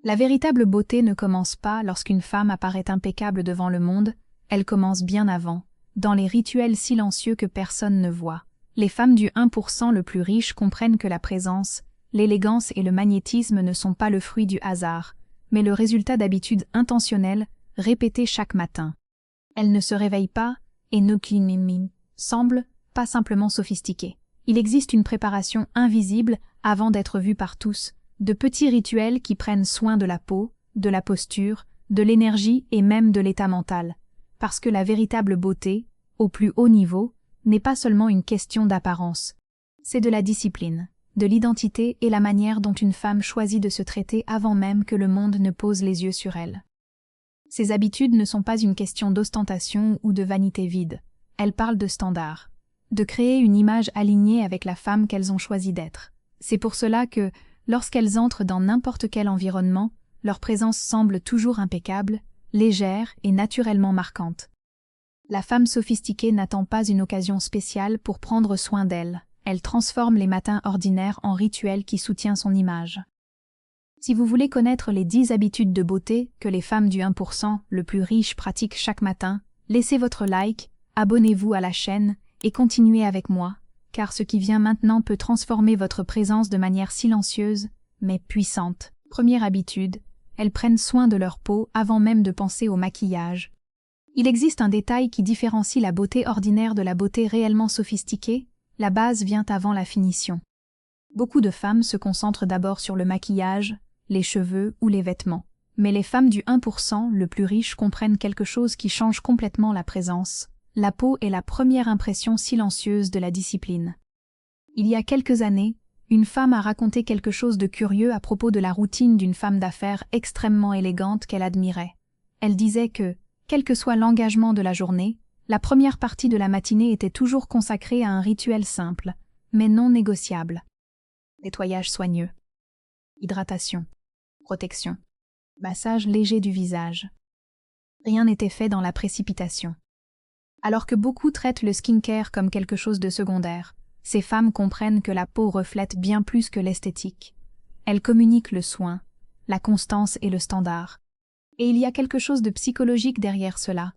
La véritable beauté ne commence pas lorsqu'une femme apparaît impeccable devant le monde, elle commence bien avant, dans les rituels silencieux que personne ne voit. Les femmes du 1% le plus riche comprennent que la présence, l'élégance et le magnétisme ne sont pas le fruit du hasard, mais le résultat d'habitudes intentionnelles, répétées chaque matin. Elles ne se réveillent pas, et ne semblent pas simplement sophistiquées. Il existe une préparation invisible avant d'être vue par tous, de petits rituels qui prennent soin de la peau, de la posture, de l'énergie et même de l'état mental. Parce que la véritable beauté, au plus haut niveau, n'est pas seulement une question d'apparence. C'est de la discipline, de l'identité et la manière dont une femme choisit de se traiter avant même que le monde ne pose les yeux sur elle. Ces habitudes ne sont pas une question d'ostentation ou de vanité vide. Elles parlent de standards, de créer une image alignée avec la femme qu'elles ont choisi d'être. C'est pour cela que, lorsqu'elles entrent dans n'importe quel environnement, leur présence semble toujours impeccable, légère et naturellement marquante. La femme sophistiquée n'attend pas une occasion spéciale pour prendre soin d'elle. Elle transforme les matins ordinaires en rituels qui soutiennent son image. Si vous voulez connaître les 10 habitudes de beauté que les femmes du 1% le plus riches pratiquent chaque matin, laissez votre like, abonnez-vous à la chaîne et continuez avec moi, car ce qui vient maintenant peut transformer votre présence de manière silencieuse, mais puissante. Première habitude, elles prennent soin de leur peau avant même de penser au maquillage. Il existe un détail qui différencie la beauté ordinaire de la beauté réellement sophistiquée, la base vient avant la finition. Beaucoup de femmes se concentrent d'abord sur le maquillage, les cheveux ou les vêtements. Mais les femmes du 1% le plus riche comprennent quelque chose qui change complètement la présence. La peau est la première impression silencieuse de la discipline. Il y a quelques années, une femme a raconté quelque chose de curieux à propos de la routine d'une femme d'affaires extrêmement élégante qu'elle admirait. Elle disait que, quel que soit l'engagement de la journée, la première partie de la matinée était toujours consacrée à un rituel simple, mais non négociable. Nettoyage soigneux, hydratation, protection, massage léger du visage. Rien n'était fait dans la précipitation. Alors que beaucoup traitent le skincare comme quelque chose de secondaire, ces femmes comprennent que la peau reflète bien plus que l'esthétique. Elles communiquent le soin, la constance et le standard. Et il y a quelque chose de psychologique derrière cela.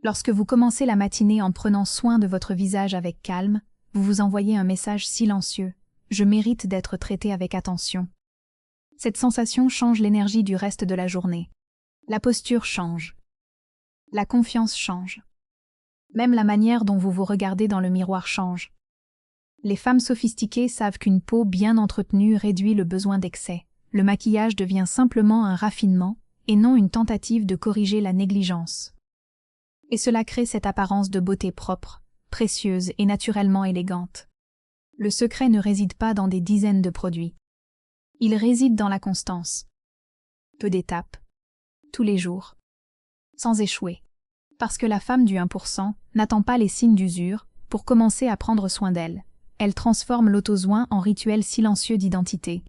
Lorsque vous commencez la matinée en prenant soin de votre visage avec calme, vous vous envoyez un message silencieux. Je mérite d'être traité avec attention. Cette sensation change l'énergie du reste de la journée. La posture change. La confiance change. Même la manière dont vous vous regardez dans le miroir change. Les femmes sophistiquées savent qu'une peau bien entretenue réduit le besoin d'excès. Le maquillage devient simplement un raffinement et non une tentative de corriger la négligence. Et cela crée cette apparence de beauté propre, précieuse et naturellement élégante. Le secret ne réside pas dans des dizaines de produits. Il réside dans la constance. Peu d'étapes. Tous les jours. Sans échouer. Parce que la femme du 1% n'attend pas les signes d'usure pour commencer à prendre soin d'elle. Elle transforme l'auto-soin en rituel silencieux d'identité.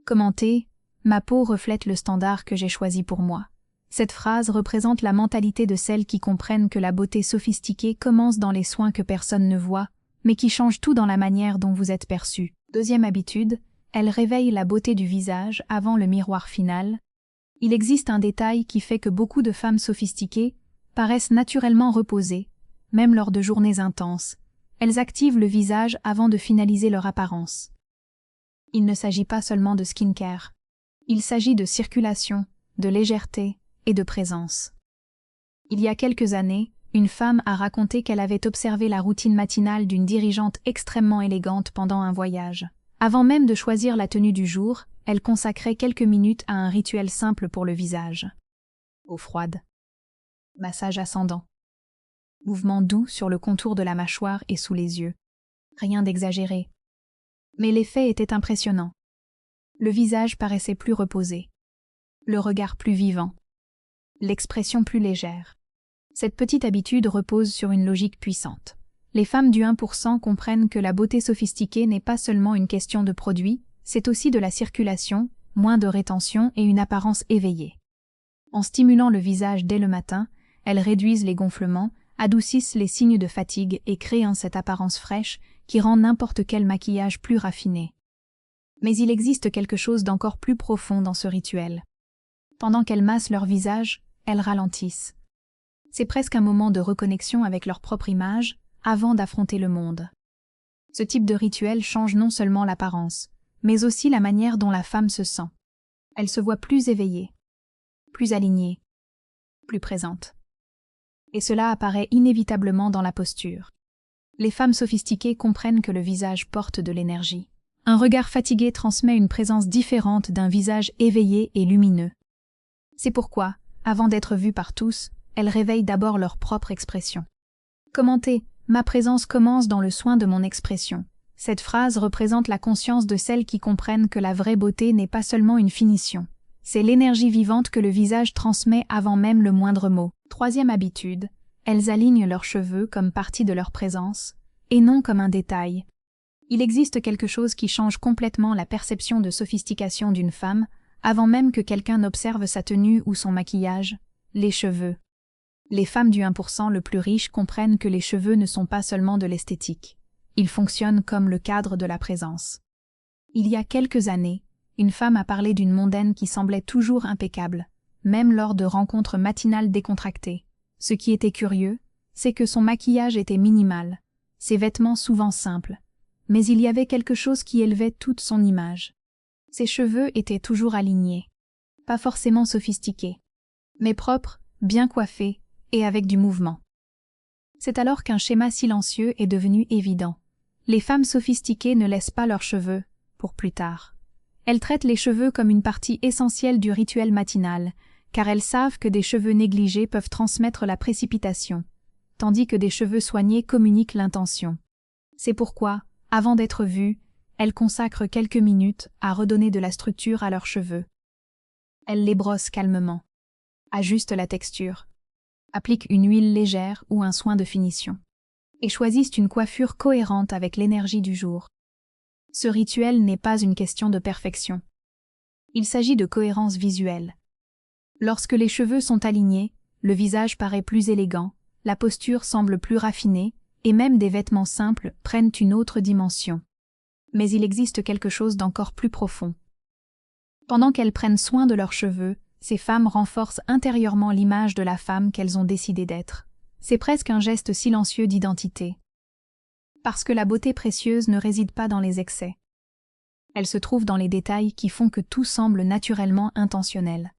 Commentez, ma peau reflète le standard que j'ai choisi pour moi. Cette phrase représente la mentalité de celles qui comprennent que la beauté sophistiquée commence dans les soins que personne ne voit, mais qui changent tout dans la manière dont vous êtes perçu. Deuxième habitude, elle réveille la beauté du visage avant le miroir final. Il existe un détail qui fait que beaucoup de femmes sophistiquées paraissent naturellement reposées, même lors de journées intenses. Elles activent le visage avant de finaliser leur apparence. Il ne s'agit pas seulement de skincare. Il s'agit de circulation, de légèreté et de présence. Il y a quelques années, une femme a raconté qu'elle avait observé la routine matinale d'une dirigeante extrêmement élégante pendant un voyage. Avant même de choisir la tenue du jour, elle consacrait quelques minutes à un rituel simple pour le visage. Eau froide. Massage ascendant. Mouvement doux sur le contour de la mâchoire et sous les yeux. Rien d'exagéré. Mais l'effet était impressionnant. Le visage paraissait plus reposé. Le regard plus vivant. L'expression plus légère. Cette petite habitude repose sur une logique puissante. Les femmes du 1% comprennent que la beauté sophistiquée n'est pas seulement une question de produit, c'est aussi de la circulation, moins de rétention et une apparence éveillée. En stimulant le visage dès le matin, elles réduisent les gonflements, adoucissent les signes de fatigue et créent cette apparence fraîche qui rend n'importe quel maquillage plus raffiné. Mais il existe quelque chose d'encore plus profond dans ce rituel. Pendant qu'elles massent leur visage, elles ralentissent. C'est presque un moment de reconnexion avec leur propre image, avant d'affronter le monde. Ce type de rituel change non seulement l'apparence, mais aussi la manière dont la femme se sent. Elle se voit plus éveillée, plus alignée, plus présente. Et cela apparaît inévitablement dans la posture. Les femmes sophistiquées comprennent que le visage porte de l'énergie. Un regard fatigué transmet une présence différente d'un visage éveillé et lumineux. C'est pourquoi, avant d'être vues par tous, elles réveillent d'abord leur propre expression. Commentez, ma présence commence dans le soin de mon expression. Cette phrase représente la conscience de celles qui comprennent que la vraie beauté n'est pas seulement une finition. C'est l'énergie vivante que le visage transmet avant même le moindre mot. Troisième habitude, elles alignent leurs cheveux comme partie de leur présence, et non comme un détail. Il existe quelque chose qui change complètement la perception de sophistication d'une femme, avant même que quelqu'un n'observe sa tenue ou son maquillage, les cheveux. Les femmes du 1% le plus riche comprennent que les cheveux ne sont pas seulement de l'esthétique. Ils fonctionnent comme le cadre de la présence. Il y a quelques années, une femme a parlé d'une mondaine qui semblait toujours impeccable, même lors de rencontres matinales décontractées. Ce qui était curieux, c'est que son maquillage était minimal, ses vêtements souvent simples, mais il y avait quelque chose qui élevait toute son image. Ses cheveux étaient toujours alignés, pas forcément sophistiqués, mais propres, bien coiffés et avec du mouvement. C'est alors qu'un schéma silencieux est devenu évident. Les femmes sophistiquées ne laissent pas leurs cheveux pour plus tard. Elles traitent les cheveux comme une partie essentielle du rituel matinal, car elles savent que des cheveux négligés peuvent transmettre la précipitation, tandis que des cheveux soignés communiquent l'intention. C'est pourquoi, avant d'être vues, elles consacrent quelques minutes à redonner de la structure à leurs cheveux. Elles les brossent calmement, ajustent la texture, appliquent une huile légère ou un soin de finition, et choisissent une coiffure cohérente avec l'énergie du jour. Ce rituel n'est pas une question de perfection. Il s'agit de cohérence visuelle. Lorsque les cheveux sont alignés, le visage paraît plus élégant, la posture semble plus raffinée, et même des vêtements simples prennent une autre dimension. Mais il existe quelque chose d'encore plus profond. Pendant qu'elles prennent soin de leurs cheveux, ces femmes renforcent intérieurement l'image de la femme qu'elles ont décidé d'être. C'est presque un geste silencieux d'identité. Parce que la beauté précieuse ne réside pas dans les excès. Elle se trouve dans les détails qui font que tout semble naturellement intentionnel.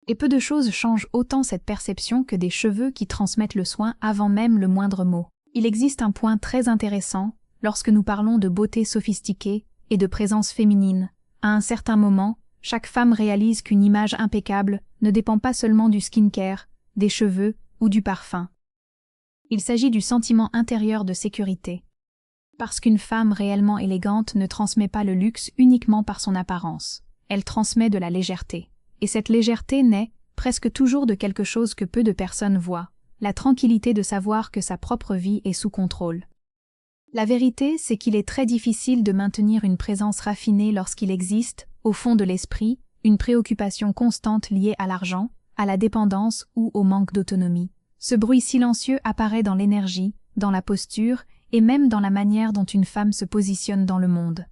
Et peu de choses changent autant cette perception que des cheveux qui transmettent le soin avant même le moindre mot. Il existe un point très intéressant lorsque nous parlons de beauté sophistiquée et de présence féminine. À un certain moment, chaque femme réalise qu'une image impeccable ne dépend pas seulement du skincare, des cheveux ou du parfum. Il s'agit du sentiment intérieur de sécurité. Parce qu'une femme réellement élégante ne transmet pas le luxe uniquement par son apparence. Elle transmet de la légèreté. Et cette légèreté naît, presque toujours de quelque chose que peu de personnes voient, la tranquillité de savoir que sa propre vie est sous contrôle. La vérité, c'est qu'il est très difficile de maintenir une présence raffinée lorsqu'il existe, au fond de l'esprit, une préoccupation constante liée à l'argent, à la dépendance ou au manque d'autonomie. Ce bruit silencieux apparaît dans l'énergie, dans la posture et même dans la manière dont une femme se positionne dans le monde.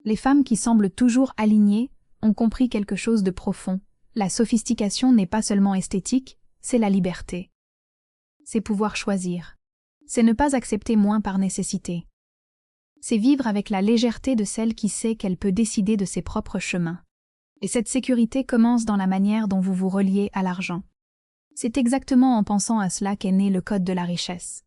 Les femmes qui semblent toujours alignées ont compris quelque chose de profond. La sophistication n'est pas seulement esthétique, c'est la liberté. C'est pouvoir choisir. C'est ne pas accepter moins par nécessité. C'est vivre avec la légèreté de celle qui sait qu'elle peut décider de ses propres chemins. Et cette sécurité commence dans la manière dont vous vous reliez à l'argent. C'est exactement en pensant à cela qu'est né le Code de la richesse.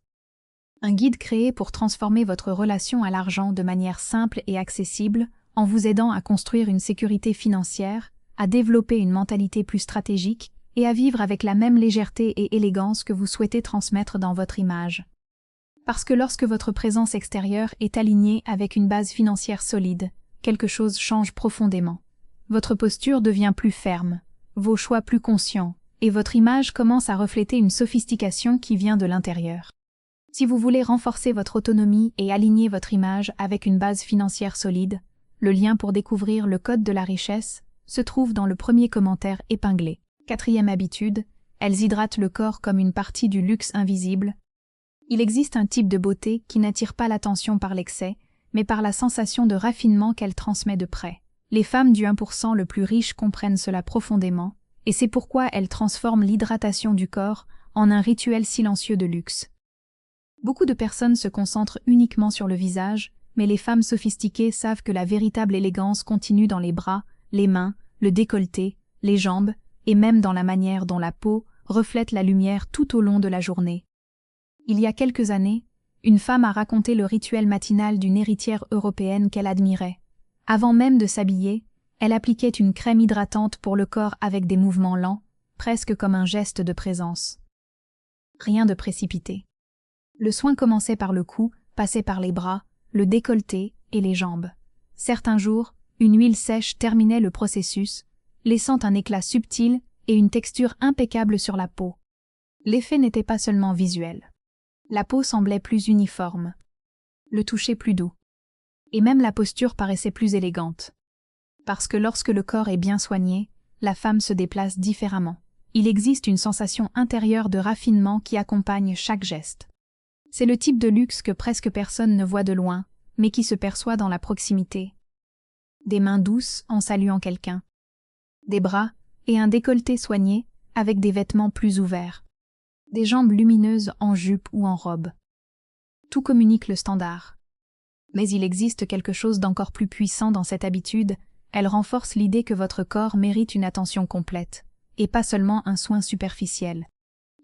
Un guide créé pour transformer votre relation à l'argent de manière simple et accessible, en vous aidant à construire une sécurité financière, à développer une mentalité plus stratégique et à vivre avec la même légèreté et élégance que vous souhaitez transmettre dans votre image. Parce que lorsque votre présence extérieure est alignée avec une base financière solide, quelque chose change profondément. Votre posture devient plus ferme, vos choix plus conscients, et votre image commence à refléter une sophistication qui vient de l'intérieur. Si vous voulez renforcer votre autonomie et aligner votre image avec une base financière solide, le lien pour découvrir le Code de la richesse se trouve dans le premier commentaire épinglé. Quatrième habitude, elles hydratent le corps comme une partie du luxe invisible. Il existe un type de beauté qui n'attire pas l'attention par l'excès, mais par la sensation de raffinement qu'elle transmet de près. Les femmes du 1% le plus riche comprennent cela profondément, et c'est pourquoi elles transforment l'hydratation du corps en un rituel silencieux de luxe. Beaucoup de personnes se concentrent uniquement sur le visage, mais les femmes sophistiquées savent que la véritable élégance continue dans les bras, les mains, le décolleté, les jambes, et même dans la manière dont la peau reflète la lumière tout au long de la journée. Il y a quelques années, une femme a raconté le rituel matinal d'une héritière européenne qu'elle admirait. Avant même de s'habiller, elle appliquait une crème hydratante pour le corps avec des mouvements lents, presque comme un geste de présence. Rien de précipité. Le soin commençait par le cou, passait par les bras, le décolleté et les jambes. Certains jours, une huile sèche terminait le processus, laissant un éclat subtil et une texture impeccable sur la peau. L'effet n'était pas seulement visuel. La peau semblait plus uniforme, le toucher plus doux, et même la posture paraissait plus élégante. Parce que lorsque le corps est bien soigné, la femme se déplace différemment. Il existe une sensation intérieure de raffinement qui accompagne chaque geste. C'est le type de luxe que presque personne ne voit de loin, mais qui se perçoit dans la proximité. Des mains douces en saluant quelqu'un. Des bras et un décolleté soigné avec des vêtements plus ouverts. Des jambes lumineuses en jupe ou en robe. Tout communique le standard. Mais il existe quelque chose d'encore plus puissant dans cette habitude, elle renforce l'idée que votre corps mérite une attention complète, et pas seulement un soin superficiel.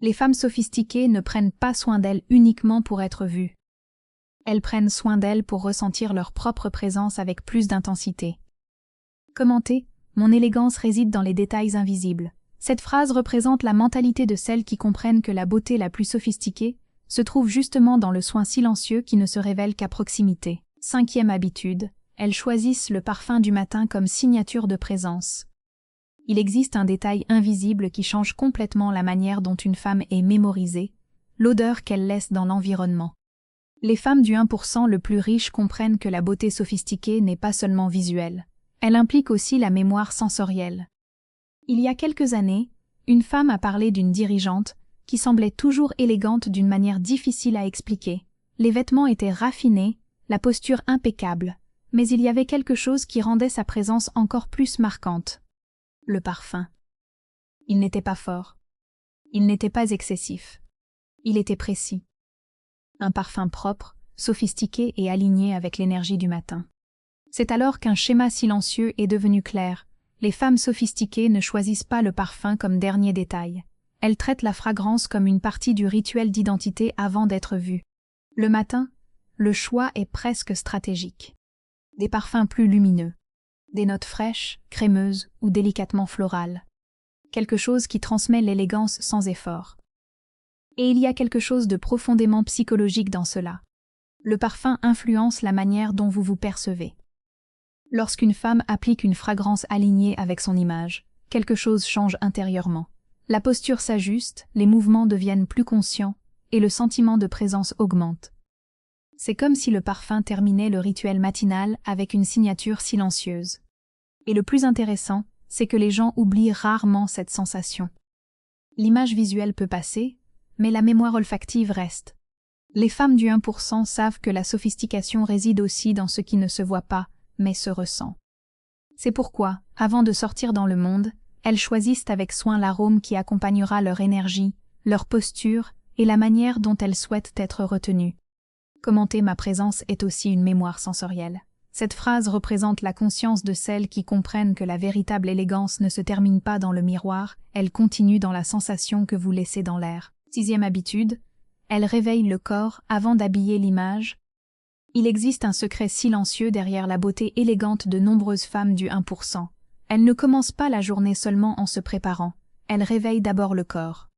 Les femmes sophistiquées ne prennent pas soin d'elles uniquement pour être vues. Elles prennent soin d'elles pour ressentir leur propre présence avec plus d'intensité. Commentez, mon élégance réside dans les détails invisibles. Cette phrase représente la mentalité de celles qui comprennent que la beauté la plus sophistiquée se trouve justement dans le soin silencieux qui ne se révèle qu'à proximité. 5e habitude, elles choisissent le parfum du matin comme signature de présence. Il existe un détail invisible qui change complètement la manière dont une femme est mémorisée, l'odeur qu'elle laisse dans l'environnement. Les femmes du 1% le plus riche comprennent que la beauté sophistiquée n'est pas seulement visuelle, elle implique aussi la mémoire sensorielle. Il y a quelques années, une femme a parlé d'une dirigeante qui semblait toujours élégante d'une manière difficile à expliquer. Les vêtements étaient raffinés, la posture impeccable, mais il y avait quelque chose qui rendait sa présence encore plus marquante. Le parfum. Il n'était pas fort. Il n'était pas excessif. Il était précis. Un parfum propre, sophistiqué et aligné avec l'énergie du matin. C'est alors qu'un schéma silencieux est devenu clair. Les femmes sophistiquées ne choisissent pas le parfum comme dernier détail. Elles traitent la fragrance comme une partie du rituel d'identité avant d'être vues. Le matin, le choix est presque stratégique. Des parfums plus lumineux. Des notes fraîches, crémeuses ou délicatement florales. Quelque chose qui transmet l'élégance sans effort. Et il y a quelque chose de profondément psychologique dans cela. Le parfum influence la manière dont vous vous percevez. Lorsqu'une femme applique une fragrance alignée avec son image, quelque chose change intérieurement. La posture s'ajuste, les mouvements deviennent plus conscients et le sentiment de présence augmente. C'est comme si le parfum terminait le rituel matinal avec une signature silencieuse. Et le plus intéressant, c'est que les gens oublient rarement cette sensation. L'image visuelle peut passer, mais la mémoire olfactive reste. Les femmes du 1% savent que la sophistication réside aussi dans ce qui ne se voit pas, mais se ressent. C'est pourquoi, avant de sortir dans le monde, elles choisissent avec soin l'arôme qui accompagnera leur énergie, leur posture et la manière dont elles souhaitent être retenues. Commenter ma présence est aussi une mémoire sensorielle. Cette phrase représente la conscience de celles qui comprennent que la véritable élégance ne se termine pas dans le miroir, elle continue dans la sensation que vous laissez dans l'air. 6e habitude, elle réveille le corps avant d'habiller l'image. Il existe un secret silencieux derrière la beauté élégante de nombreuses femmes du 1%. Elles ne commencent pas la journée seulement en se préparant, elles réveillent d'abord le corps.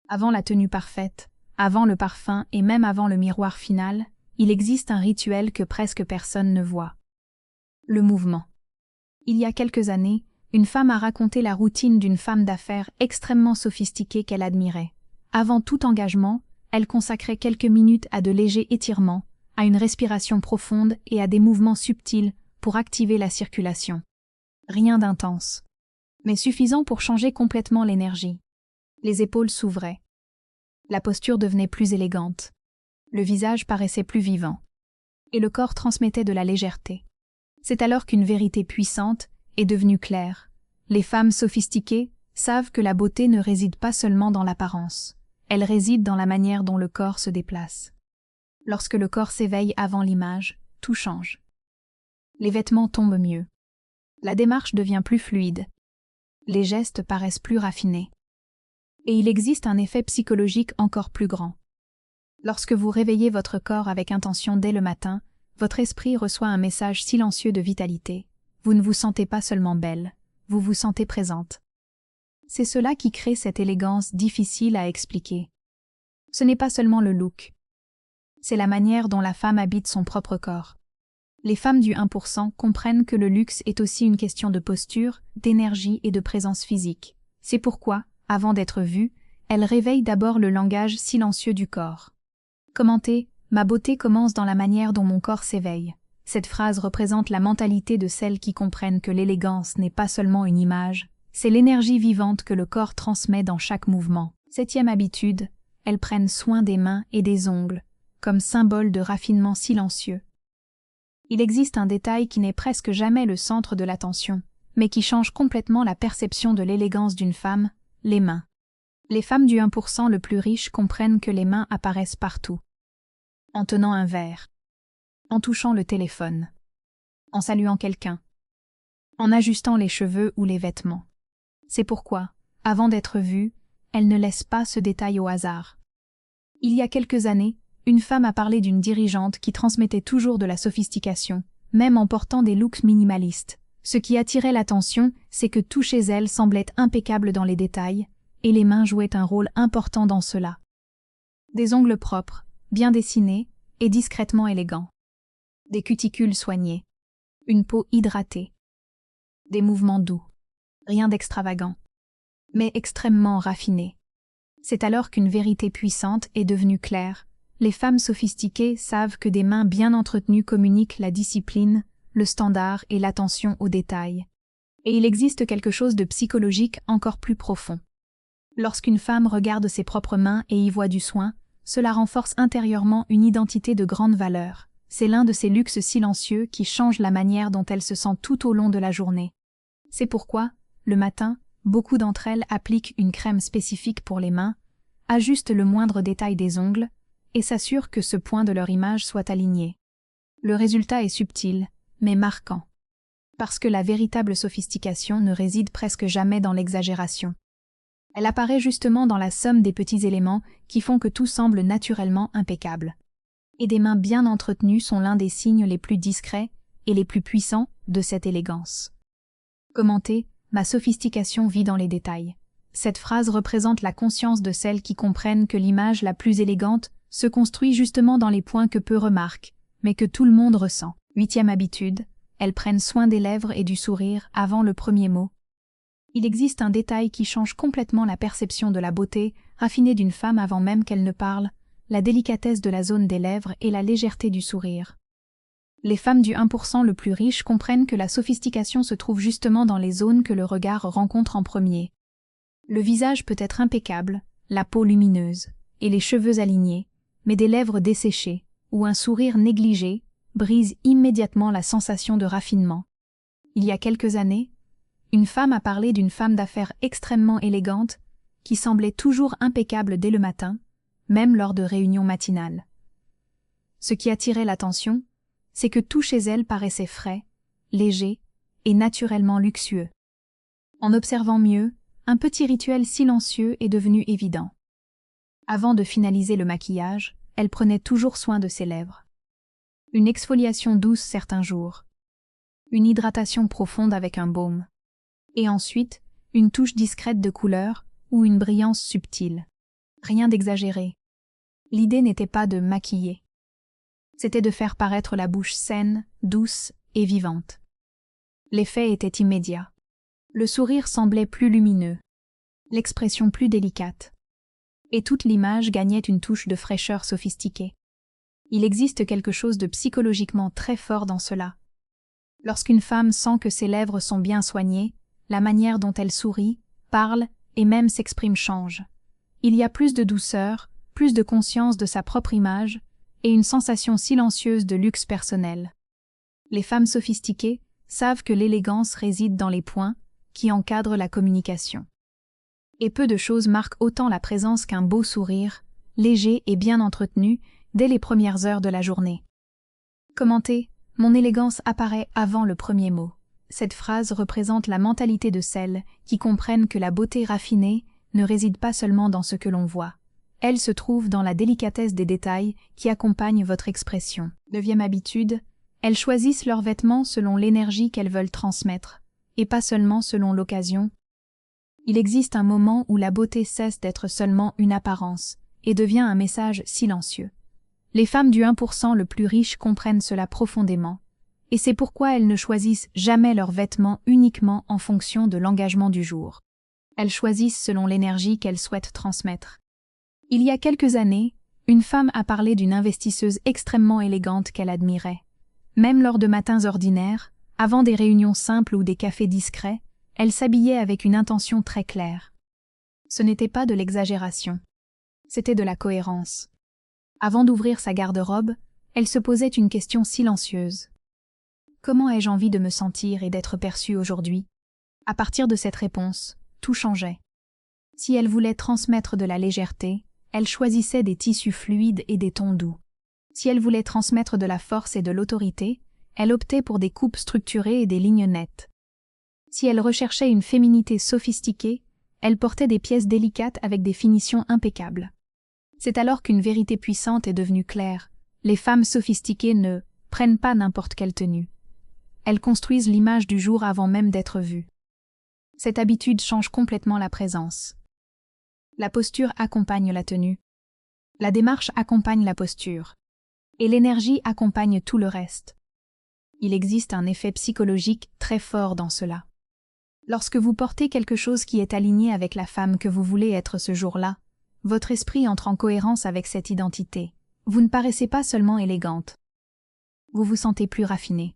Avant la tenue parfaite, avant le parfum et même avant le miroir final, il existe un rituel que presque personne ne voit. Le mouvement. Il y a quelques années, une femme a raconté la routine d'une femme d'affaires extrêmement sophistiquée qu'elle admirait. Avant tout engagement, elle consacrait quelques minutes à de légers étirements, à une respiration profonde et à des mouvements subtils pour activer la circulation. Rien d'intense, mais suffisant pour changer complètement l'énergie. Les épaules s'ouvraient. La posture devenait plus élégante. Le visage paraissait plus vivant. et le corps transmettait de la légèreté. C'est alors qu'une vérité puissante est devenue claire. Les femmes sophistiquées savent que la beauté ne réside pas seulement dans l'apparence, elle réside dans la manière dont le corps se déplace. Lorsque le corps s'éveille avant l'image, tout change. Les vêtements tombent mieux. La démarche devient plus fluide. Les gestes paraissent plus raffinés. Et il existe un effet psychologique encore plus grand. Lorsque vous réveillez votre corps avec intention dès le matin, votre esprit reçoit un message silencieux de vitalité. Vous ne vous sentez pas seulement belle, vous vous sentez présente. C'est cela qui crée cette élégance difficile à expliquer. Ce n'est pas seulement le look. C'est la manière dont la femme habite son propre corps. Les femmes du 1% comprennent que le luxe est aussi une question de posture, d'énergie et de présence physique. C'est pourquoi, avant d'être vues, elles réveillent d'abord le langage silencieux du corps. Commentez, ma beauté commence dans la manière dont mon corps s'éveille. Cette phrase représente la mentalité de celles qui comprennent que l'élégance n'est pas seulement une image, c'est l'énergie vivante que le corps transmet dans chaque mouvement. 7e habitude, elles prennent soin des mains et des ongles, comme symbole de raffinement silencieux. Il existe un détail qui n'est presque jamais le centre de l'attention, mais qui change complètement la perception de l'élégance d'une femme, les mains. Les femmes du 1% le plus riche comprennent que les mains apparaissent partout. En tenant un verre, en touchant le téléphone, en saluant quelqu'un, en ajustant les cheveux ou les vêtements. C'est pourquoi, avant d'être vue, elles ne laissent pas ce détail au hasard. Il y a quelques années, une femme a parlé d'une dirigeante qui transmettait toujours de la sophistication, même en portant des looks minimalistes. Ce qui attirait l'attention, c'est que tout chez elle semblait impeccable dans les détails, et les mains jouaient un rôle important dans cela. Des ongles propres, bien dessinés et discrètement élégants. Des cuticules soignées. Une peau hydratée. Des mouvements doux. Rien d'extravagant, mais extrêmement raffiné. C'est alors qu'une vérité puissante est devenue claire. Les femmes sophistiquées savent que des mains bien entretenues communiquent la discipline, le standard et l'attention aux détails. Et il existe quelque chose de psychologique encore plus profond. Lorsqu'une femme regarde ses propres mains et y voit du soin, cela renforce intérieurement une identité de grande valeur. C'est l'un de ces luxes silencieux qui changent la manière dont elle se sent tout au long de la journée. C'est pourquoi, le matin, beaucoup d'entre elles appliquent une crème spécifique pour les mains, ajustent le moindre détail des ongles, et s'assurent que ce point de leur image soit aligné. Le résultat est subtil, mais marquant. Parce que la véritable sophistication ne réside presque jamais dans l'exagération. Elle apparaît justement dans la somme des petits éléments qui font que tout semble naturellement impeccable. Et des mains bien entretenues sont l'un des signes les plus discrets et les plus puissants de cette élégance. Commentez, ma sophistication vit dans les détails. Cette phrase représente la conscience de celles qui comprennent que l'image la plus élégante se construit justement dans les points que peu remarquent, mais que tout le monde ressent. 8e habitude, elles prennent soin des lèvres et du sourire avant le premier mot. Il existe un détail qui change complètement la perception de la beauté raffinée d'une femme avant même qu'elle ne parle, la délicatesse de la zone des lèvres et la légèreté du sourire. Les femmes du 1% le plus riche comprennent que la sophistication se trouve justement dans les zones que le regard rencontre en premier. Le visage peut être impeccable, la peau lumineuse, et les cheveux alignés, mais des lèvres desséchées, ou un sourire négligé, brise immédiatement la sensation de raffinement. Il y a quelques années, une femme a parlé d'une femme d'affaires extrêmement élégante, qui semblait toujours impeccable dès le matin, même lors de réunions matinales. Ce qui attirait l'attention, c'est que tout chez elle paraissait frais, léger et naturellement luxueux. En observant mieux, un petit rituel silencieux est devenu évident. Avant de finaliser le maquillage, elle prenait toujours soin de ses lèvres. Une exfoliation douce certains jours, une hydratation profonde avec un baume, et ensuite une touche discrète de couleur ou une brillance subtile. Rien d'exagéré. L'idée n'était pas de maquiller. C'était de faire paraître la bouche saine, douce et vivante. L'effet était immédiat. Le sourire semblait plus lumineux, l'expression plus délicate, et toute l'image gagnait une touche de fraîcheur sophistiquée. Il existe quelque chose de psychologiquement très fort dans cela. Lorsqu'une femme sent que ses lèvres sont bien soignées, la manière dont elle sourit, parle et même s'exprime change. Il y a plus de douceur, plus de conscience de sa propre image, et une sensation silencieuse de luxe personnel. Les femmes sophistiquées savent que l'élégance réside dans les points qui encadrent la communication. Et peu de choses marquent autant la présence qu'un beau sourire, léger et bien entretenu, dès les premières heures de la journée. Commentez, mon élégance apparaît avant le premier mot. Cette phrase représente la mentalité de celles qui comprennent que la beauté raffinée ne réside pas seulement dans ce que l'on voit. Elle se trouve dans la délicatesse des détails qui accompagnent votre expression. 9e habitude, elles choisissent leurs vêtements selon l'énergie qu'elles veulent transmettre, et pas seulement selon l'occasion. Il existe un moment où la beauté cesse d'être seulement une apparence et devient un message silencieux. Les femmes du 1% le plus riche comprennent cela profondément, et c'est pourquoi elles ne choisissent jamais leurs vêtements uniquement en fonction de l'engagement du jour. Elles choisissent selon l'énergie qu'elles souhaitent transmettre. Il y a quelques années, une femme a parlé d'une investisseuse extrêmement élégante qu'elle admirait. Même lors de matins ordinaires, avant des réunions simples ou des cafés discrets, elle s'habillait avec une intention très claire. Ce n'était pas de l'exagération. C'était de la cohérence. Avant d'ouvrir sa garde-robe, elle se posait une question silencieuse. Comment ai-je envie de me sentir et d'être perçue aujourd'hui? À partir de cette réponse, tout changeait. Si elle voulait transmettre de la légèreté, elle choisissait des tissus fluides et des tons doux. Si elle voulait transmettre de la force et de l'autorité, elle optait pour des coupes structurées et des lignes nettes. Si elle recherchait une féminité sophistiquée, elle portait des pièces délicates avec des finitions impeccables. C'est alors qu'une vérité puissante est devenue claire. Les femmes sophistiquées ne prennent pas n'importe quelle tenue. Elles construisent l'image du jour avant même d'être vues. Cette habitude change complètement la présence. La posture accompagne la tenue. La démarche accompagne la posture. Et l'énergie accompagne tout le reste. Il existe un effet psychologique très fort dans cela. Lorsque vous portez quelque chose qui est aligné avec la femme que vous voulez être ce jour-là, votre esprit entre en cohérence avec cette identité. Vous ne paraissez pas seulement élégante. Vous vous sentez plus raffinée,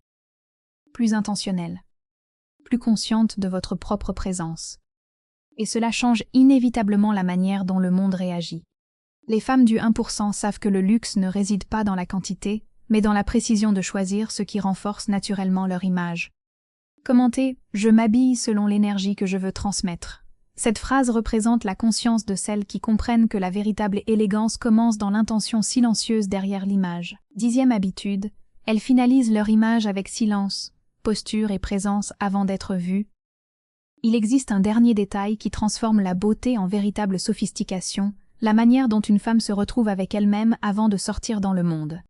plus intentionnelle, plus consciente de votre propre présence. Et cela change inévitablement la manière dont le monde réagit. Les femmes du 1% savent que le luxe ne réside pas dans la quantité, mais dans la précision de choisir ce qui renforce naturellement leur image. Commentez « Je m'habille selon l'énergie que je veux transmettre ». Cette phrase représente la conscience de celles qui comprennent que la véritable élégance commence dans l'intention silencieuse derrière l'image. 10e habitude, elles finalisent leur image avec silence, posture et présence avant d'être vues. Il existe un dernier détail qui transforme la beauté en véritable sophistication, la manière dont une femme se retrouve avec elle-même avant de sortir dans le monde.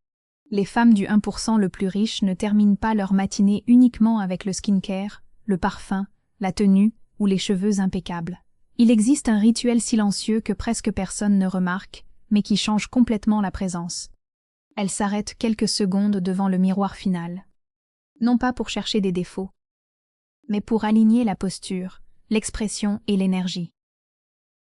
Les femmes du 1% le plus riche ne terminent pas leur matinée uniquement avec le skincare, le parfum, la tenue ou les cheveux impeccables. Il existe un rituel silencieux que presque personne ne remarque, mais qui change complètement la présence. Elles s'arrêtent quelques secondes devant le miroir final. Non pas pour chercher des défauts, mais pour aligner la posture, l'expression et l'énergie.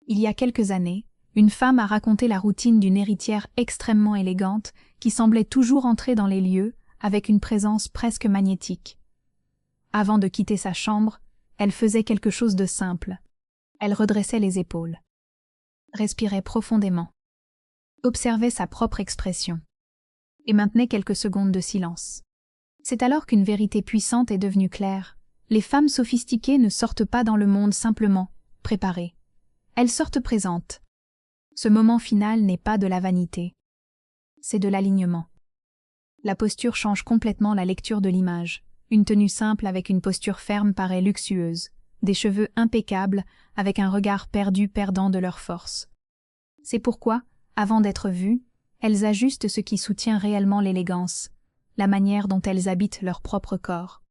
Il y a quelques années, une femme a raconté la routine d'une héritière extrêmement élégante qui semblait toujours entrer dans les lieux avec une présence presque magnétique. Avant de quitter sa chambre, elle faisait quelque chose de simple. Elle redressait les épaules, respirait profondément, observait sa propre expression et maintenait quelques secondes de silence. C'est alors qu'une vérité puissante est devenue claire. Les femmes sophistiquées ne sortent pas dans le monde simplement, préparées. Elles sortent présentes. Ce moment final n'est pas de la vanité. C'est de l'alignement. La posture change complètement la lecture de l'image. Une tenue simple avec une posture ferme paraît luxueuse. Des cheveux impeccables avec un regard perdu perdant de leur force. C'est pourquoi, avant d'être vues, elles ajustent ce qui soutient réellement l'élégance, la manière dont elles habitent leur propre corps.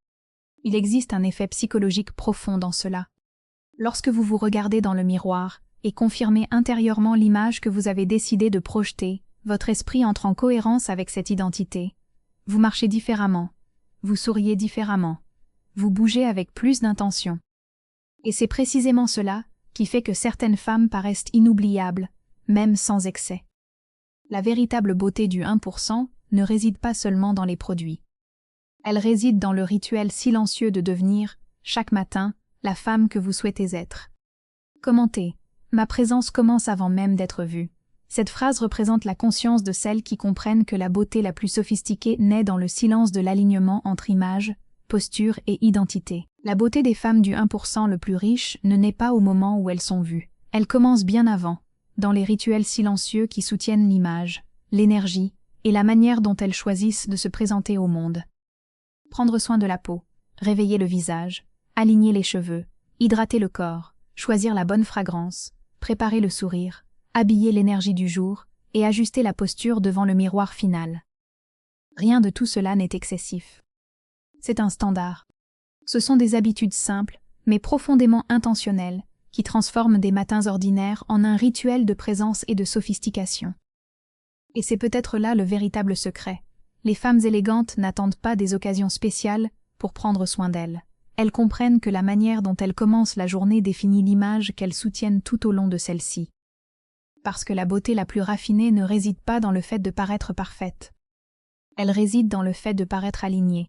Il existe un effet psychologique profond dans cela. Lorsque vous vous regardez dans le miroir et confirmez intérieurement l'image que vous avez décidé de projeter, votre esprit entre en cohérence avec cette identité. Vous marchez différemment, vous souriez différemment, vous bougez avec plus d'intention. Et c'est précisément cela qui fait que certaines femmes paraissent inoubliables, même sans excès. La véritable beauté du 1% ne réside pas seulement dans les produits. Elle réside dans le rituel silencieux de devenir, chaque matin, la femme que vous souhaitez être. Commentez. Ma présence commence avant même d'être vue. Cette phrase représente la conscience de celles qui comprennent que la beauté la plus sophistiquée naît dans le silence de l'alignement entre image, posture et identité. La beauté des femmes du 1% le plus riche ne naît pas au moment où elles sont vues. Elle commence bien avant, dans les rituels silencieux qui soutiennent l'image, l'énergie et la manière dont elles choisissent de se présenter au monde. Prendre soin de la peau, réveiller le visage, aligner les cheveux, hydrater le corps, choisir la bonne fragrance, préparer le sourire, habiller l'énergie du jour et ajuster la posture devant le miroir final. Rien de tout cela n'est excessif. C'est un standard. Ce sont des habitudes simples, mais profondément intentionnelles, qui transforment des matins ordinaires en un rituel de présence et de sophistication. Et c'est peut-être là le véritable secret. Les femmes élégantes n'attendent pas des occasions spéciales pour prendre soin d'elles. Elles comprennent que la manière dont elles commencent la journée définit l'image qu'elles soutiennent tout au long de celle-ci. Parce que la beauté la plus raffinée ne réside pas dans le fait de paraître parfaite. Elle réside dans le fait de paraître alignée.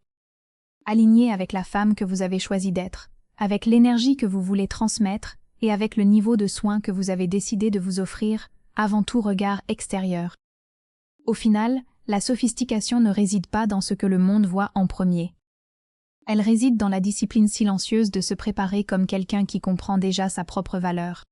Alignée avec la femme que vous avez choisi d'être, avec l'énergie que vous voulez transmettre et avec le niveau de soin que vous avez décidé de vous offrir avant tout regard extérieur. Au final, la sophistication ne réside pas dans ce que le monde voit en premier. Elle réside dans la discipline silencieuse de se préparer comme quelqu'un qui comprend déjà sa propre valeur.